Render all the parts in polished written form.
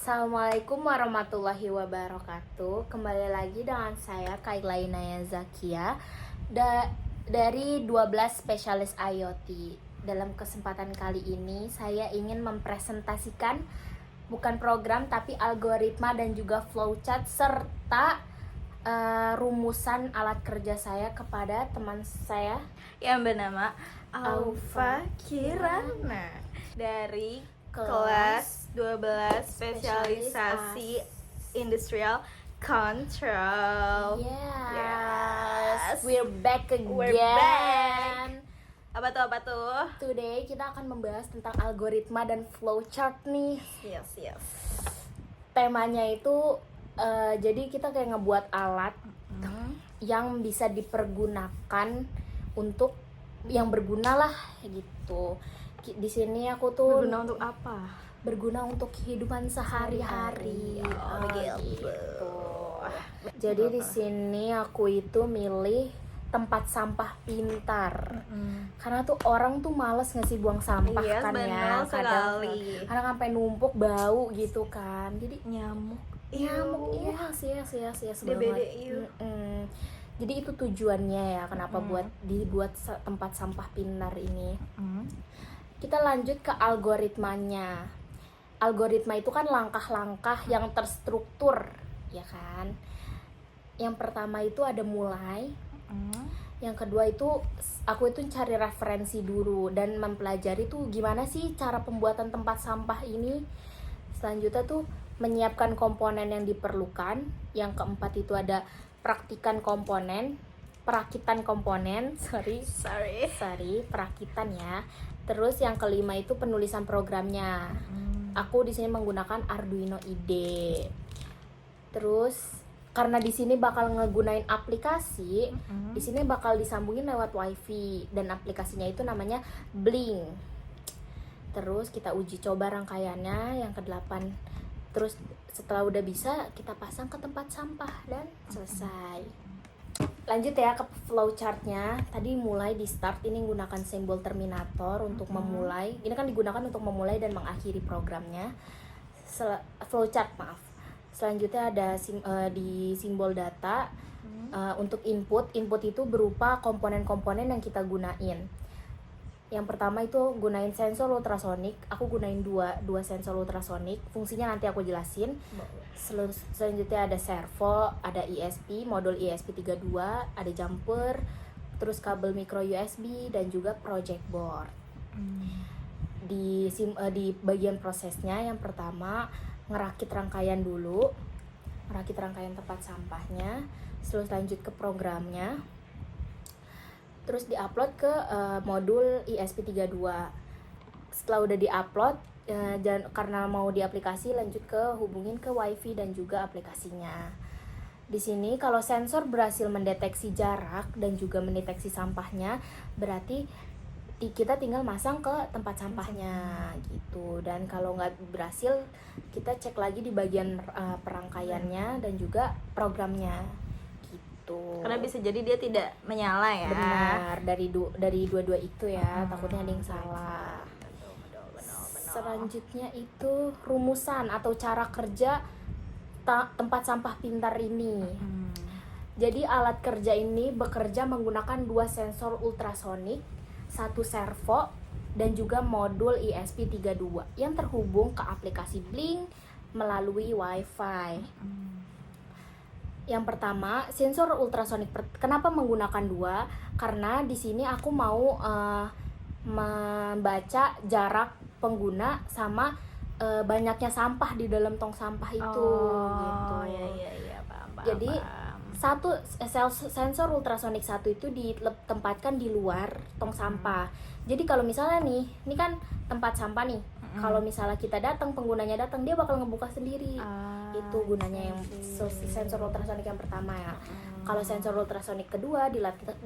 Assalamualaikum warahmatullahi wabarakatuh. Kembali lagi dengan saya Kaila Inaya Zakia dari 12 spesialis IoT. Dalam kesempatan kali ini saya ingin mempresentasikan bukan program tapi algoritma dan juga flowchart serta rumusan alat kerja saya kepada teman saya yang bernama Aufa Kirana dari kelas 12 spesialisasi Industrial Control. Yes. We're back again. We're back. Apa tuh? Today kita akan membahas tentang algoritma dan flowchart nih. Yes. Temanya itu jadi kita kayak ngebuat alat yang bisa dipergunakan untuk yang berguna lah gitu. Di sini aku tuh Berguna untuk apa? Berguna untuk kehidupan sehari-hari. Gitu. Jadi di sini aku itu milih tempat sampah pintar. Karena tuh orang tuh males ngasih buang sampah Yes, kan benar ya. Kadang sekali. karena sampai numpuk bau gitu kan. Jadi Nyamuk. iya sih DBD. Jadi itu tujuannya ya kenapa dibuat tempat sampah pintar ini. Kita lanjut ke algoritmanya. Algoritma itu kan langkah-langkah yang terstruktur, ya kan? Yang pertama itu ada mulai. Yang kedua itu aku itu cari referensi dulu dan mempelajari tuh gimana sih cara pembuatan tempat sampah ini. Selanjutnya tuh menyiapkan komponen yang diperlukan. Yang keempat itu ada perakitan komponen, perakitan ya. Terus yang kelima itu penulisan programnya. Aku di sini menggunakan Arduino IDE. Terus karena di sini bakal ngegunain aplikasi, di sini bakal disambungin lewat WiFi dan aplikasinya itu namanya Blink. Terus kita uji coba rangkaiannya yang ke-8. Terus setelah udah bisa kita pasang ke tempat sampah dan selesai. Lanjut ya ke flowchartnya. Tadi mulai di start ini menggunakan simbol terminator untuk memulai. Ini kan digunakan untuk memulai dan mengakhiri programnya. Flowchart maaf. Selanjutnya ada di simbol data untuk input. Input itu berupa komponen-komponen yang kita gunain. Yang pertama itu gunain sensor ultrasonik. Aku gunain dua sensor ultrasonik. Fungsinya nanti aku jelasin. Selanjutnya ada servo, ada ISP, modul ESP32, ada jumper, terus kabel micro USB dan juga project board. Di bagian prosesnya yang pertama ngerakit rangkaian dulu. Ngerakit rangkaian tempat sampahnya. Terus lanjut ke programnya. Terus diupload ke modul ESP32. Setelah udah diupload, karena mau di aplikasi lanjut ke hubungin ke WiFi dan juga aplikasinya. Di sini kalau sensor berhasil mendeteksi jarak dan juga mendeteksi sampahnya, berarti kita tinggal masang ke tempat sampahnya gitu. Dan kalau nggak berhasil, kita cek lagi di bagian perangkaiannya dan juga programnya. Karena bisa jadi dia tidak menyala ya. Benar, dari dua-dua itu ya, takutnya ada yang salah. Selanjutnya itu rumusan atau cara kerja tempat sampah pintar ini. Jadi alat kerja ini bekerja menggunakan 2 sensor ultrasonik, 1 servo dan juga modul ESP32 yang terhubung ke aplikasi Blink melalui WiFi. Yang pertama, sensor ultrasonik. Kenapa menggunakan 2? Karena di sini aku mau membaca jarak pengguna sama banyaknya sampah di dalam tong sampah itu gitu. Iya, paham. Jadi satu sensor ultrasonik satu itu ditempatkan di luar tong sampah. Jadi kalau misalnya nih, ini kan tempat sampah nih. Kalau misalnya kita datang, penggunanya datang, dia bakal ngebuka sendiri. Itu gunanya yang sensor ultrasonik yang pertama ya. Kalau sensor ultrasonik kedua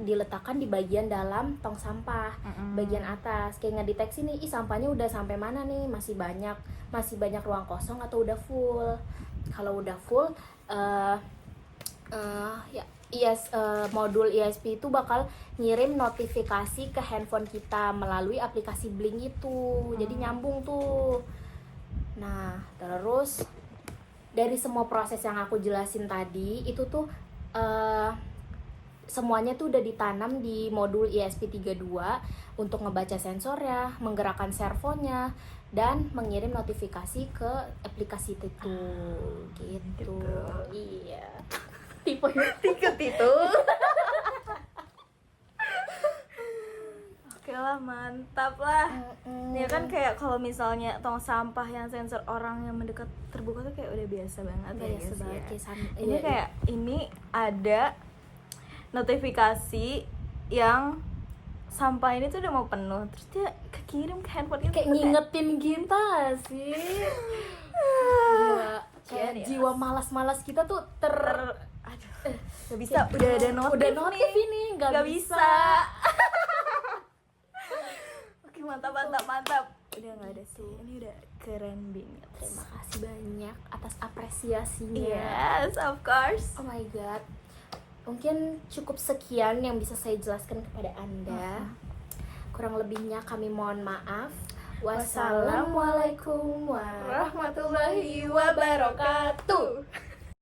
diletakkan di bagian dalam tong sampah, bagian atas. Kayak ngedeteksi nih, sampahnya udah sampai mana nih, masih banyak ruang kosong atau udah full. Kalau udah full, modul ESP itu bakal ngirim notifikasi ke handphone kita melalui aplikasi Blink itu. Jadi nyambung tuh. Nah, terus dari semua proses yang aku jelasin tadi itu tuh semuanya tuh udah ditanam di modul ESP32 untuk ngebaca sensornya, menggerakkan servonya, dan mengirim notifikasi ke aplikasi itu gitu. Iya. Tipe Tiket itu. Oke lah, mantap lah. Ya kan kayak kalau misalnya tong sampah yang sensor orang yang mendekat terbuka tuh kayak udah biasa banget ya biasa guys banget ya. kayak Ini kayak ini ada notifikasi yang sampah ini tuh udah mau penuh, terus dia kekirim ke handphone kita kayak ngingetin kita sih. Gila, kayak Genius. jiwa malas-malas kita tuh aduh gak bisa, udah ada notif udah notif nih. ini nggak Gak bisa. bisa. Oke, mantap. Udah nggak ada sih, ini udah keren banget. Terima kasih banyak atas apresiasinya. Yes, of course. Oh my god. Mungkin cukup sekian yang bisa saya jelaskan kepada Anda. Kurang lebihnya kami mohon maaf. Wassalamualaikum warahmatullahi wabarakatuh.